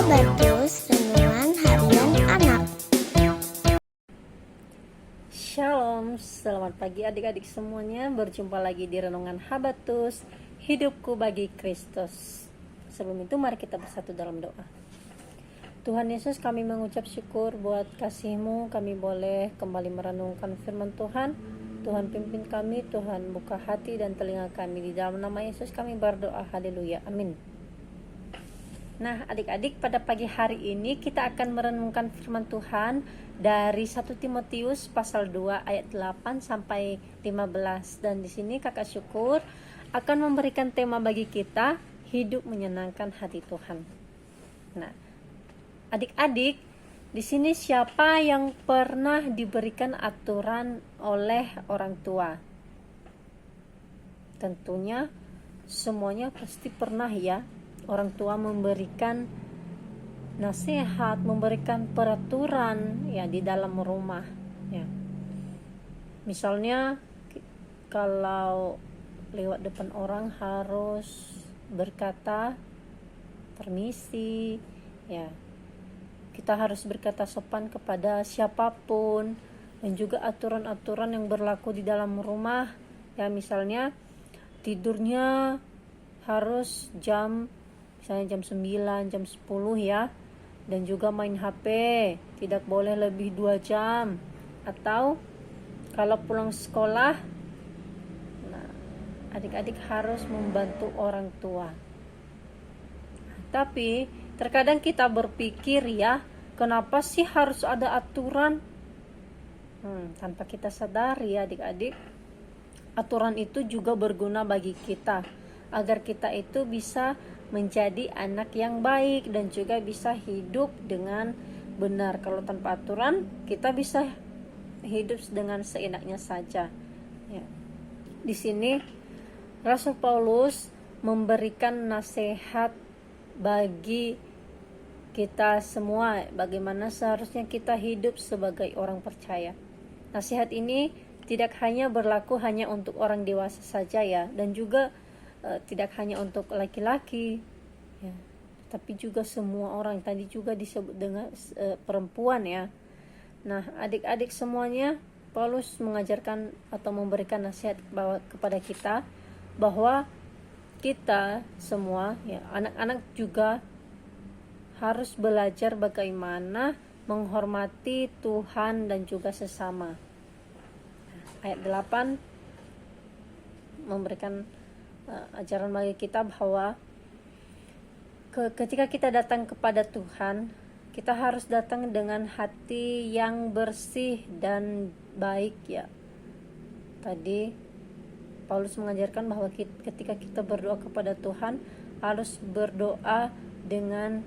Habatus Renungan Harian Anak. Shalom, selamat pagi adik-adik semuanya. Berjumpa lagi di Renungan Habatus, Hidupku bagi Kristus. Sebelum itu mari kita bersatu dalam doa. Tuhan Yesus, kami mengucap syukur buat kasih-Mu. Kami boleh kembali merenungkan firman Tuhan. Tuhan pimpin kami, Tuhan buka hati dan telinga kami. Di dalam nama Yesus kami berdoa, haleluya, amin. Nah, adik-adik, pada pagi hari ini kita akan merenungkan firman Tuhan dari 1 Timotius pasal 2 ayat 8 sampai 15. Dan di sini Kakak Syukur akan memberikan tema bagi kita, hidup menyenangkan hati Tuhan. Nah, adik-adik, di sini siapa yang pernah diberikan aturan oleh orang tua? Tentunya semuanya pasti pernah ya. Orang tua memberikan nasihat, memberikan peraturan ya di dalam rumah ya. Misalnya kalau lewat depan orang harus berkata permisi ya. Kita harus berkata sopan kepada siapapun, dan juga aturan-aturan yang berlaku di dalam rumah ya, misalnya tidurnya harus misalnya jam 9, jam 10 ya. Dan juga main HP tidak boleh lebih 2 jam. Atau kalau pulang sekolah, nah, adik-adik harus membantu orang tua. Tapi terkadang kita berpikir ya, kenapa sih harus ada aturan? Tanpa kita sadari ya adik-adik, aturan itu juga berguna bagi kita, agar kita itu bisa menjadi anak yang baik dan juga bisa hidup dengan benar. Kalau tanpa aturan, kita bisa hidup dengan seenaknya saja. Ya. Di sini Rasul Paulus memberikan nasihat bagi kita semua, bagaimana seharusnya kita hidup sebagai orang percaya. Nasihat ini tidak hanya berlaku hanya untuk orang dewasa saja ya, dan juga tidak hanya untuk laki-laki ya, tapi juga semua orang. Tadi juga disebut dengan perempuan ya. Nah, adik-adik semuanya, Paulus mengajarkan atau memberikan nasihat kepada kita bahwa kita semua ya, anak-anak juga harus belajar bagaimana menghormati Tuhan dan juga sesama. Ayat 8 memberikan ajaran bagi kita bahwa ketika kita datang kepada Tuhan, kita harus datang dengan hati yang bersih dan baik ya. Tadi Paulus mengajarkan bahwa ketika kita berdoa kepada Tuhan, harus berdoa dengan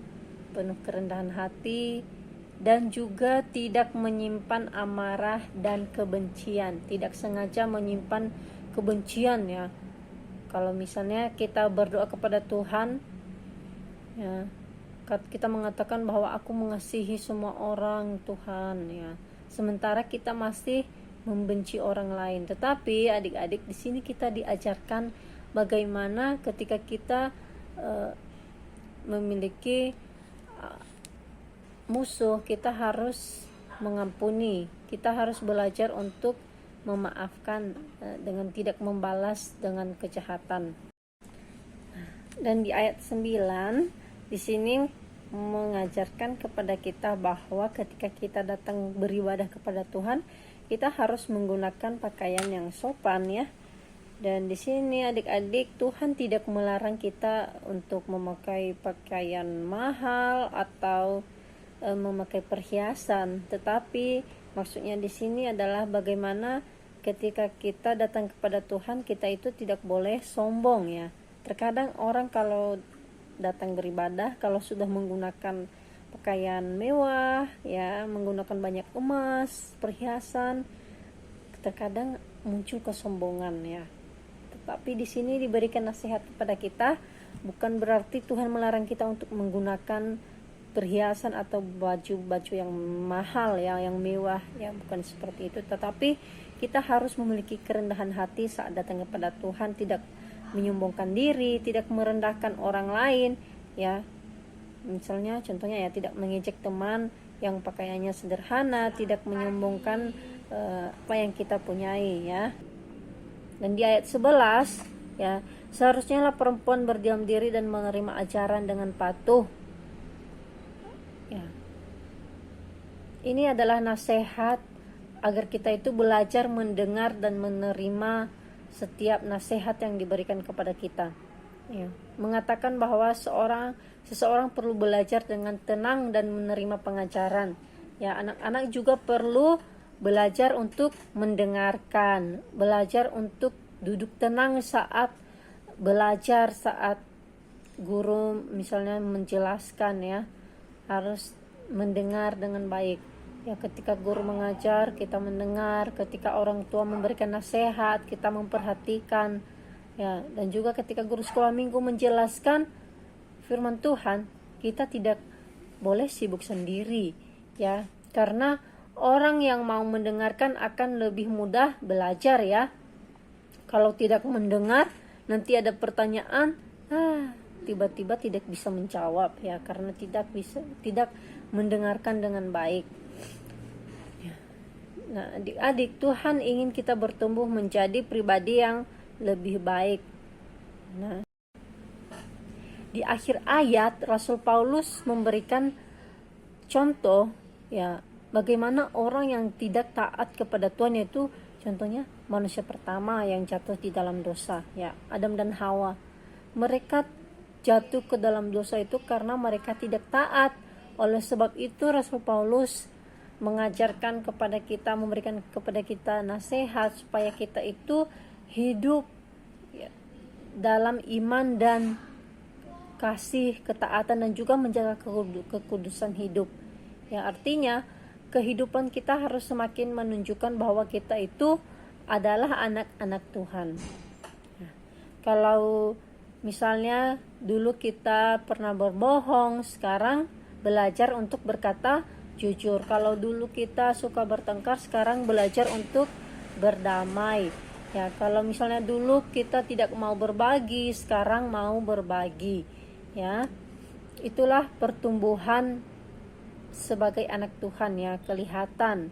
penuh kerendahan hati dan juga tidak menyimpan amarah dan kebencian, tidak sengaja menyimpan kebencian ya. Kalau misalnya kita berdoa kepada Tuhan ya, kita mengatakan bahwa aku mengasihi semua orang Tuhan ya, sementara kita masih membenci orang lain. Tetapi adik-adik, di sini kita diajarkan bagaimana ketika kita memiliki musuh, kita harus mengampuni, kita harus belajar untuk memaafkan dengan tidak membalas dengan kejahatan. Dan di ayat 9 di sini mengajarkan kepada kita bahwa ketika kita datang beribadah kepada Tuhan, kita harus menggunakan pakaian yang sopan ya. Dan di sini adik-adik, Tuhan tidak melarang kita untuk memakai pakaian mahal atau memakai perhiasan, tetapi maksudnya di sini adalah bagaimana ketika kita datang kepada Tuhan, kita itu tidak boleh sombong ya. Terkadang orang kalau datang beribadah, kalau sudah menggunakan pakaian mewah ya, menggunakan banyak emas, perhiasan, terkadang muncul kesombongan ya. Tetapi di sini diberikan nasihat kepada kita, bukan berarti Tuhan melarang kita untuk menggunakan perhiasan atau baju-baju yang mahal ya, yang mewah ya, bukan seperti itu. Tetapi kita harus memiliki kerendahan hati saat datang kepada Tuhan, tidak menyombongkan diri, tidak merendahkan orang lain ya. Misalnya contohnya ya, tidak mengejek teman yang pakaiannya sederhana, tidak menyombongkan apa yang kita punyai ya. Dan di ayat 11 ya, seharusnya lah perempuan berdiam diri dan menerima ajaran dengan patuh. Ya. Ini adalah nasihat agar kita itu belajar mendengar dan menerima setiap nasihat yang diberikan kepada kita. Ya. Mengatakan bahwa seseorang perlu belajar dengan tenang dan menerima pengajaran. Ya, anak-anak juga perlu belajar untuk mendengarkan, belajar untuk duduk tenang saat belajar, saat guru misalnya menjelaskan ya, harus mendengar dengan baik. Ya, ketika guru mengajar, kita mendengar, ketika orang tua memberikan nasihat, kita memperhatikan. Ya, dan juga ketika guru sekolah minggu menjelaskan firman Tuhan, kita tidak boleh sibuk sendiri ya, karena orang yang mau mendengarkan akan lebih mudah belajar ya. Kalau tidak mendengar, nanti ada pertanyaan, tiba-tiba tidak bisa menjawab ya, karena tidak mendengarkan dengan baik. Nah, adik-adik, Tuhan ingin kita bertumbuh menjadi pribadi yang lebih baik. Nah, di akhir ayat Rasul Paulus memberikan contoh ya, bagaimana orang yang tidak taat kepada Tuhan, yaitu contohnya manusia pertama yang jatuh di dalam dosa ya, Adam dan Hawa. Mereka jatuh ke dalam dosa itu karena mereka tidak taat. Oleh sebab itu Rasul Paulus mengajarkan kepada kita, memberikan kepada kita nasihat supaya kita itu hidup ya, dalam iman dan kasih, ketaatan, dan juga menjaga kekudusan hidup. Yang artinya kehidupan kita harus semakin menunjukkan bahwa kita itu adalah anak-anak Tuhan. Nah, kalau misalnya dulu kita pernah berbohong, sekarang belajar untuk berkata jujur. Kalau dulu kita suka bertengkar, sekarang belajar untuk berdamai. Ya, kalau misalnya dulu kita tidak mau berbagi, sekarang mau berbagi. Ya, itulah pertumbuhan sebagai anak Tuhan ya, kelihatan.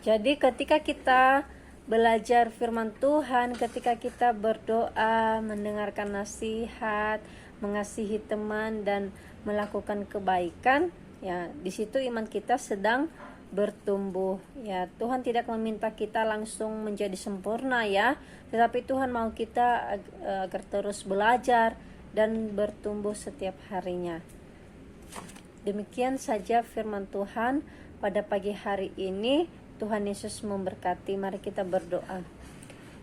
Jadi ketika kita belajar firman Tuhan, ketika kita berdoa, mendengarkan nasihat, mengasihi teman, dan melakukan kebaikan, ya di situ iman kita sedang bertumbuh. Ya, Tuhan tidak meminta kita langsung menjadi sempurna ya, tetapi Tuhan mau kita agar terus belajar dan bertumbuh setiap harinya. Demikian saja firman Tuhan pada pagi hari ini. Tuhan Yesus memberkati. Mari kita berdoa.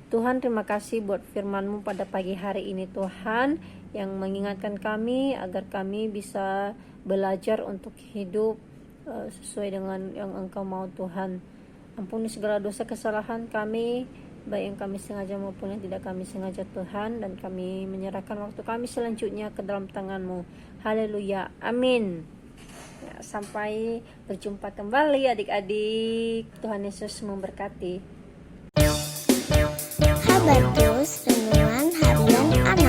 Tuhan, terima kasih buat firman-Mu pada pagi hari ini Tuhan, yang mengingatkan kami agar kami bisa belajar untuk hidup sesuai dengan yang Engkau mau Tuhan. Ampuni segala dosa kesalahan kami, baik yang kami sengaja maupun yang tidak kami sengaja Tuhan, dan kami menyerahkan waktu kami selanjutnya ke dalam tangan-Mu. Haleluya, amin. Ya, sampai berjumpa kembali adik-adik. Tuhan Yesus memberkati. Habatus Renungan Harian Anak.